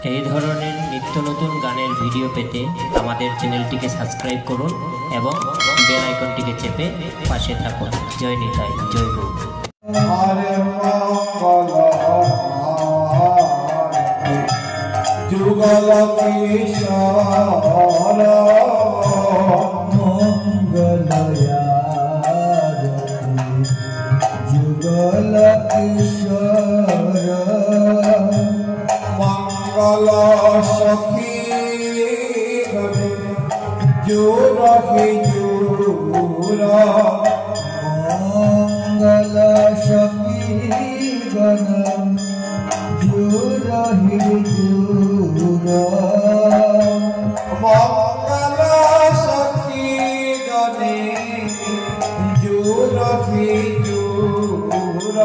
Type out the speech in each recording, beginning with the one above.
এই ধরনের নিত্য নতুন গানের ভিডিও পেতে আমাদের চ্যানেলটিকে সাবস্ক্রাইব করুন এবং বেল আইকনটিকে চেপে পাশে থাকুন। জয় নিতাই, জয় গুরু। যুগল কিশোর মঙ্গলয়া যুগল কিশোর মঙ্গল সখী জোর হে জোর মঙ্গল সখী গণ জোর হে জোর মঙ্গল সখী গণে জোর হে জোর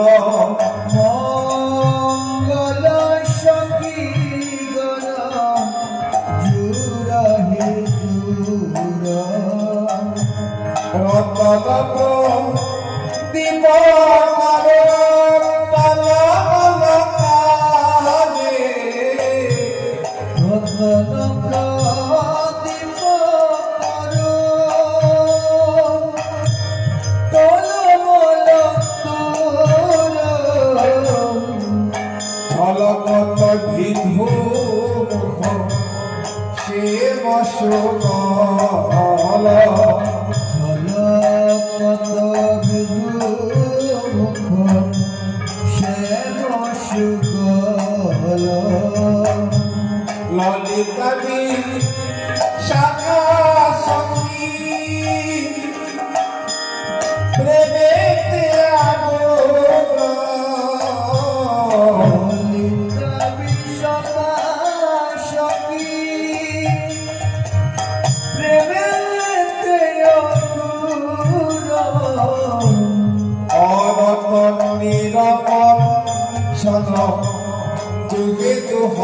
মঙ্গল সখী গণ জোর হে জোর রতন দিবকারে ঝলকত বিধু মুখ সে মশুকল ঝলকত বিধু মুখ সে মশুকল ললিতাবি শাখা সখী প্রেমেতে আগুন ললিতাবি শাখা সখী প্রেমেতে আগুন অরতন নিরপন সন যুগে দুহ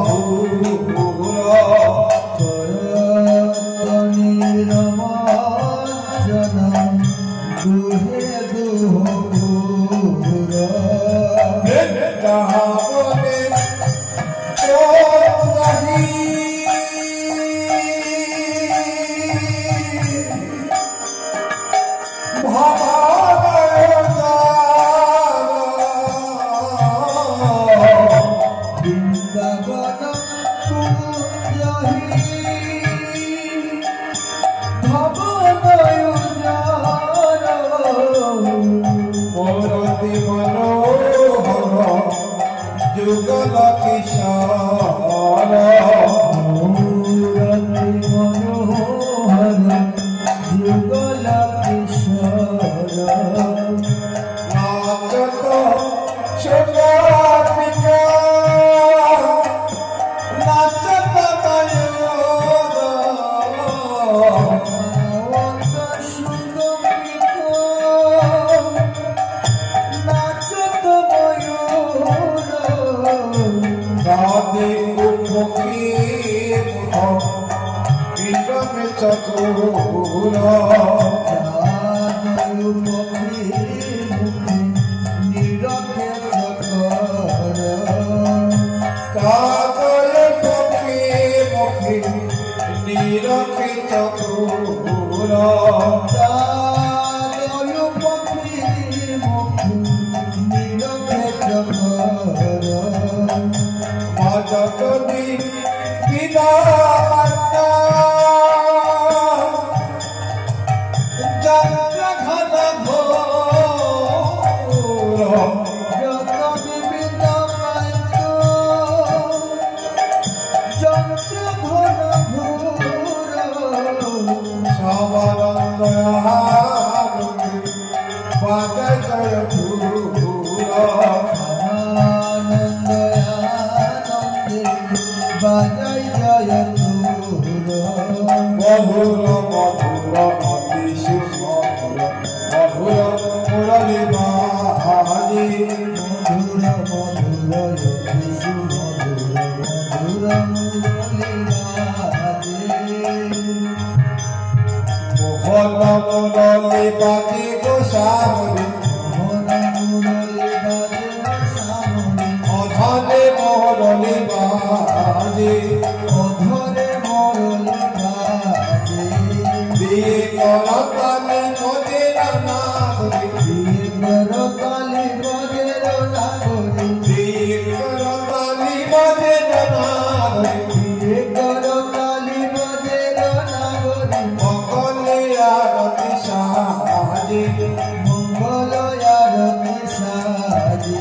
ভূর নিরমজনম দুহে দুহ ভূর যাহা বলে যুগল কিশোর মূরতি মনোহর যুগল কিশোর নাচত সুগোপিকা নাচত রাধে মুখী মুখ বিক্রমে চতুর মুখী মুখী নিরখে চকর কাদয় মুখী মুখী নিরখে চতুর কাদয় মুখী মুখী নিরখে চকর যতনি বিদাতা যন্ত্র ঘন ঘোর যতনি বিদাতা যন্ত্র ঘন ঘোর সবানন্দ বাজায় জয় ঘোর বাজাই জয় মধুর মধুর অতি সুমধুর মধুর মুরলী বাহারি মধুর মধুর অতি সুমধুর মধুর মুরলী বাহারি মোহন মুরলী বাজি গোসামরি মোহন মুরলী বাজি গোসামরি অধনে মুরলী বাহারি বাজে অধরে মরলে বাজে দিয়ে করতালি মজের নাগরে দিয়ে করতালি মজের নাগরে দিয়ে করতালি মজের নাগরে দিয়ে করতালি মজের নাগরে মঙ্গলে আরতি সাজে মঙ্গল আরতি সাজে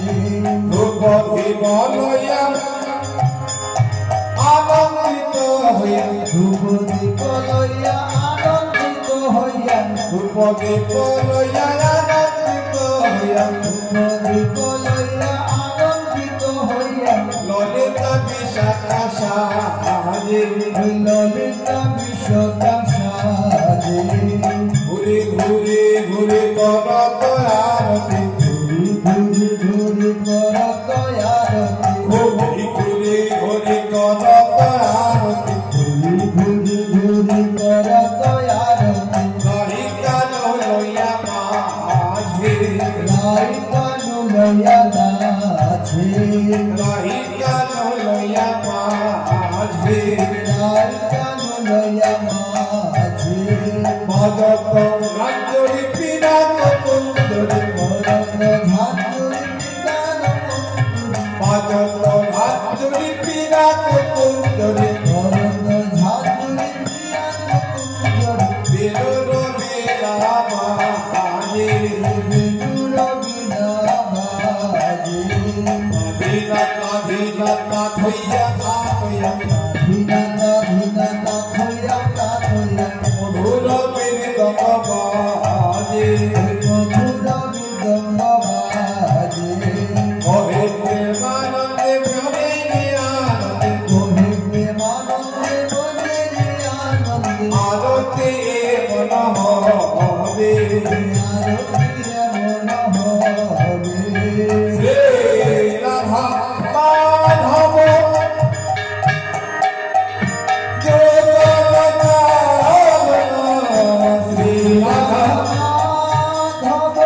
রূপ বিমলয়া আনন্দিত হইয়া ধূপ দীপ লইয়া আনন্দিত হইয়া রূপ বিমলয়া আনন্দিত হইয়া ধূপ দীপ লইয়া আনন্দিত হইয়া ললিতা বিশাখা সাজে ললিতা বিশ্বতা সাজে ঘুরে ঘুরে ঘুরে করত আরতি ঘুরি ঘুরি ঘুরি করত আরতি ঘুরে ঘুরে ঘুরে করত আরতি ঘুরি ঘুরি ঘুরি করত আরতি ললিতা লইয়া মাঝে লাই কানু লইয়া নাচে ললিতা লইয়া মাঝে লাই কানু লইয়া নাচে ভজত রাজ্যরি পিনাক কুন্দরে মরণ ধাতুরি বিধান ভজত রাজ্যরি পিনাক কুন্দরে মরণ ধাতুরি বিধান কুঞ্জরে বেলুর বেলা মাঝে বিদুর বিনা বাজে বিলতা বিলতা থইয়া থাকয়া ভিনাতা ভিনাতা থইয়া থইয়া মধুর বিদম বাজে মধুর বিদম বাজে কহে প্রেমানন্দে প্রেমে আনন্দে কোহে প্রেমানন্দে মনে আনন্দে আরতি মন হবে আরতিরে মন হবে শ্রী রাধা মাধব শ্রী রাধা মাধব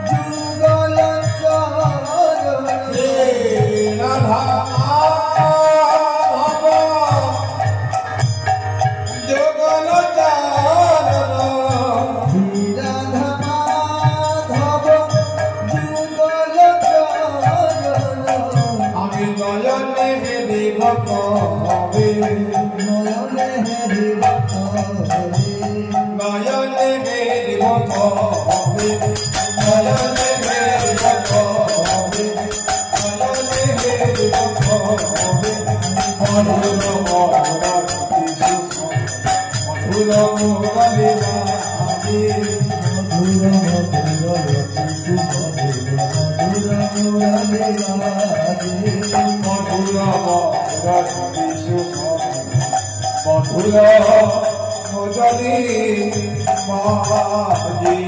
যুগল চরণ শ্রী রাধা মাধব যোগল চারণ রাধা মাধব যুগল চরণ আমি নয়নে হেরি ভক্ত হবে নয়নে হেরি ভক্তরে নয়নে হেরি ভক্ত হবে নয়নে হেরি ভক্ত হবে নয়নে হেরি ভক্ত হবে মধুর মধুর মধুর মুরলী বাজে মধুর মধুর রতি মধুর মুরলী বাজে মধুর মধুর মুরলী বাজে